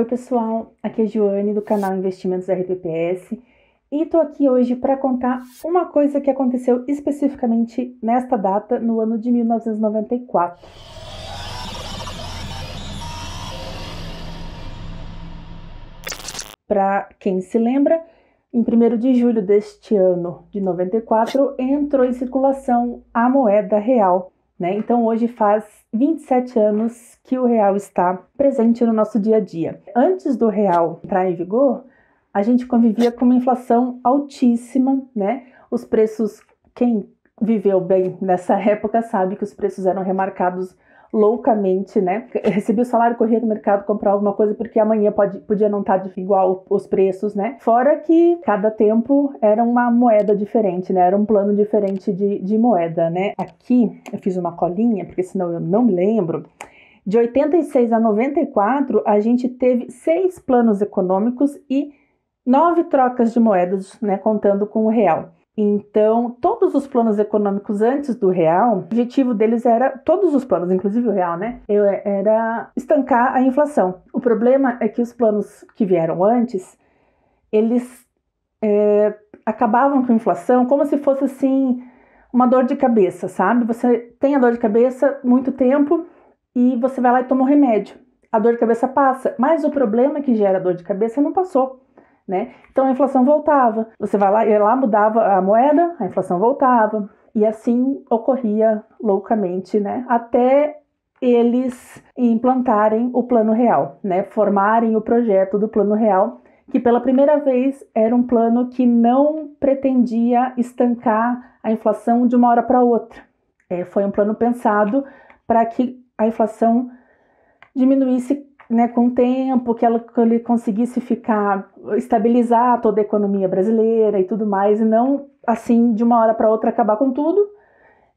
pessoal, aqui é a Joane do canal Investimentos RPPS e tô aqui hoje para contar uma coisa que aconteceu especificamente nesta data, no ano de 1994. Para quem se lembra, em 1º de julho deste ano de 94 entrou em circulação a moeda real, né? Então hoje faz 27 anos que o real está presente no nosso dia a dia. Antes do real entrar em vigor, a gente convivia com uma inflação altíssima, né? Os preços, quem viveu bem nessa época sabe que os preços eram remarcados loucamente, né? Recebi o salário, corria no mercado comprar alguma coisa porque amanhã podia não estar igual os preços, né? Fora que cada tempo era uma moeda diferente, né? Era um plano diferente de moeda, né? Aqui eu fiz uma colinha, porque senão eu não me lembro. De 86 a 94, a gente teve 6 planos econômicos e 9 trocas de moedas, né? Contando com o real. Então, todos os planos econômicos antes do real, o objetivo deles era, todos os planos, inclusive o real, né, era estancar a inflação. O problema é que os planos que vieram antes, eles acabavam com a inflação como se fosse, assim, uma dor de cabeça, sabe? Você tem a dor de cabeça muito tempo e você vai lá e toma um remédio. A dor de cabeça passa, mas o problema que gera dor de cabeça não passou. Né? Então a inflação voltava, você ia lá, mudava a moeda, a inflação voltava, e assim ocorria loucamente, né? Até eles implantarem o Plano Real, né? Formarem o projeto do Plano Real, que pela primeira vez era um plano que não pretendia estancar a inflação de uma hora para outra. Foi um plano pensado para que a inflação diminuísse, né, com o tempo, que ele conseguisse estabilizar toda a economia brasileira e tudo mais, e não assim de uma hora para outra acabar com tudo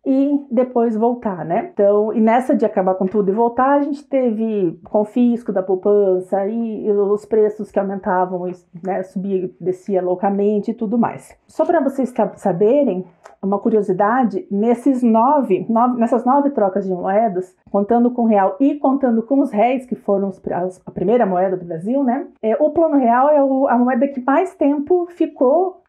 e depois voltar, né? Então, e nessa de acabar com tudo e voltar, a gente teve confisco da poupança e os preços que aumentavam, né, subia, descia loucamente e tudo mais. Só para vocês saberem, uma curiosidade, nessas 9 trocas de moedas, contando com o real e contando com os réis, que foram a primeira moeda do Brasil, né? O Plano Real é a moeda que mais tempo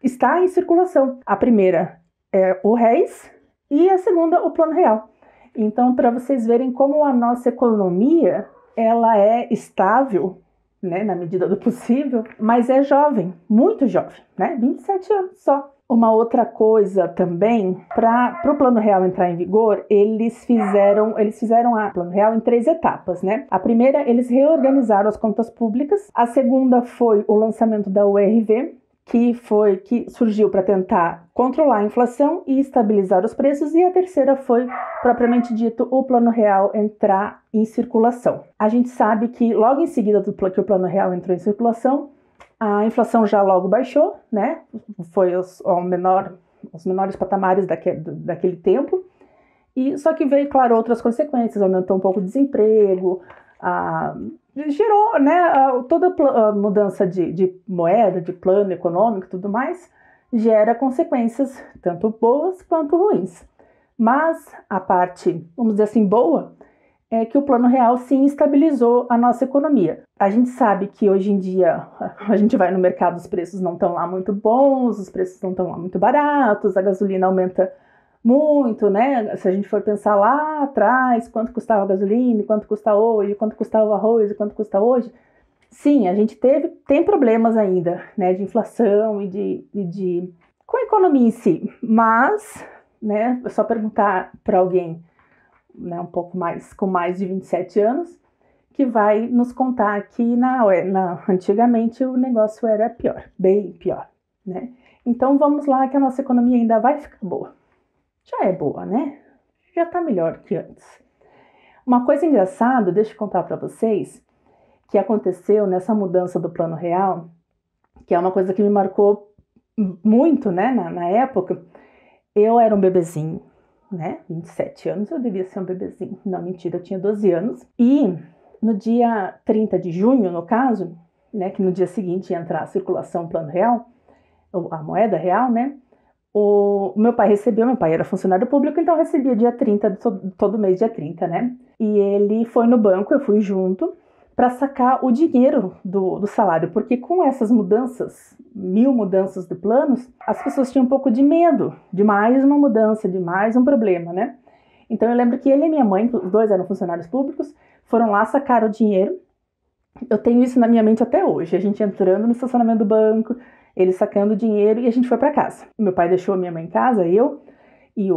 está em circulação. A primeira é o réis e a segunda o Plano Real. Então, para vocês verem como a nossa economia, ela é estável, né, na medida do possível, mas é jovem, muito jovem, né? 27 anos só. Uma outra coisa também, para o Plano Real entrar em vigor, eles fizeram o Plano Real em 3 etapas, né? A primeira, eles reorganizaram as contas públicas. A segunda foi o lançamento da URV, que surgiu para tentar controlar a inflação e estabilizar os preços, e a terceira foi, propriamente dito, o Plano Real entrar em circulação. A gente sabe que logo em seguida que o Plano Real entrou em circulação, a inflação já logo baixou, né? Foi os menores patamares daquele tempo, e só que veio, claro, outras consequências, aumentou um pouco o desemprego, gerou, né, toda a mudança de moeda, de plano econômico e tudo mais, gera consequências tanto boas quanto ruins. Mas a parte, vamos dizer assim, boa, é que o Plano Real sim estabilizou a nossa economia. A gente sabe que hoje em dia a gente vai no mercado, os preços não estão lá muito bons, os preços não estão lá muito baratos, a gasolina aumenta muito, né? Se a gente for pensar lá atrás, quanto custava a gasolina, quanto custa hoje, quanto custava o arroz e quanto custa hoje. Sim, a gente tem problemas ainda, né, de inflação e com a economia em si, mas, né, é só perguntar para alguém, né, um pouco mais, com mais de 27 anos, que vai nos contar que antigamente o negócio era pior, bem pior, né? Então vamos lá, que a nossa economia ainda vai ficar boa. Já é boa, né? Já tá melhor que antes. Uma coisa engraçada, deixa eu contar para vocês, que aconteceu nessa mudança do Plano Real, que é uma coisa que me marcou muito, né, na época. Eu era um bebezinho, né, 27 anos, eu devia ser um bebezinho. Não, mentira, eu tinha 12 anos. E no dia 30 de junho, no caso, né, que no dia seguinte ia entrar a circulação Plano Real, a moeda real, né, o meu pai era funcionário público, então recebia dia 30, todo mês dia 30, né? E ele foi no banco, eu fui junto, para sacar o dinheiro do salário, porque com essas mudanças, 1000 mudanças de planos, as pessoas tinham um pouco de medo de mais uma mudança, de mais um problema, né? Então eu lembro que ele e minha mãe, os dois eram funcionários públicos, foram lá sacar o dinheiro. Eu tenho isso na minha mente até hoje, a gente entrando no estacionamento do banco, ele sacando o dinheiro e a gente foi para casa. Meu pai deixou a minha mãe em casa, eu e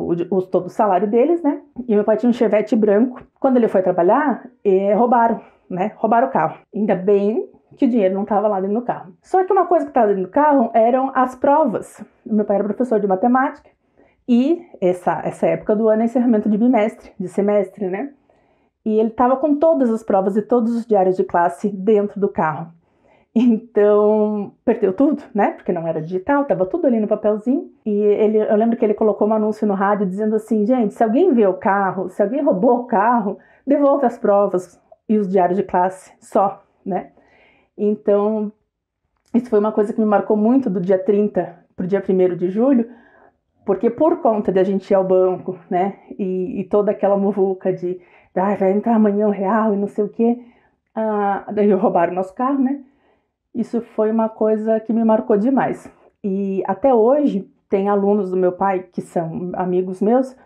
todo o salário deles, né? E meu pai tinha um Chevette branco. Quando ele foi trabalhar, roubaram, né? Roubaram o carro. Ainda bem que o dinheiro não estava lá dentro do carro. Só que uma coisa que estava dentro do carro eram as provas. Meu pai era professor de matemática e essa época do ano é encerramento de bimestre, de semestre, né? E ele estava com todas as provas e todos os diários de classe dentro do carro. Então, perdeu tudo, né? Porque não era digital, estava tudo ali no papelzinho. E eu lembro que ele colocou um anúncio no rádio dizendo assim, gente, se alguém vê o carro, se alguém roubou o carro, devolve as provas e os diários de classe só, né? Então, isso foi uma coisa que me marcou muito do dia 30 para o dia 1º de julho, porque por conta de a gente ir ao banco, né? E toda aquela muvuca de vai entrar amanhã o real e não sei o quê, daí roubaram o nosso carro, né? Isso foi uma coisa que me marcou demais. E até hoje, tem alunos do meu pai, que são amigos meus,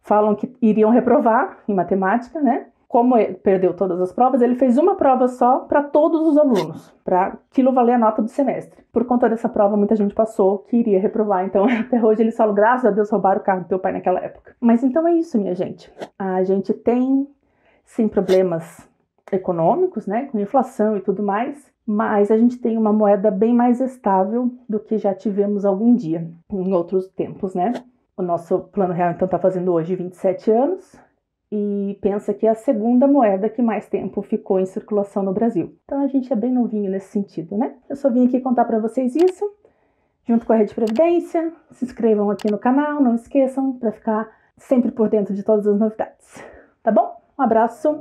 falam que iriam reprovar em matemática, né? Como ele perdeu todas as provas, ele fez uma prova só para todos os alunos, para aquilo valer a nota do semestre. Por conta dessa prova, muita gente passou que iria reprovar. Então, até hoje, eles falam, graças a Deus, roubaram o carro do teu pai naquela época. Mas então é isso, minha gente. A gente tem, sim, problemas econômicos, né? Com inflação e tudo mais. Mas a gente tem uma moeda bem mais estável do que já tivemos algum dia, em outros tempos, né? O nosso Plano Real, então, está fazendo hoje 27 anos e pensa que é a segunda moeda que mais tempo ficou em circulação no Brasil. Então, a gente é bem novinho nesse sentido, né? Eu só vim aqui contar para vocês isso, junto com a Rede Previdência. Se inscrevam aqui no canal, não esqueçam, para ficar sempre por dentro de todas as novidades. Tá bom? Um abraço!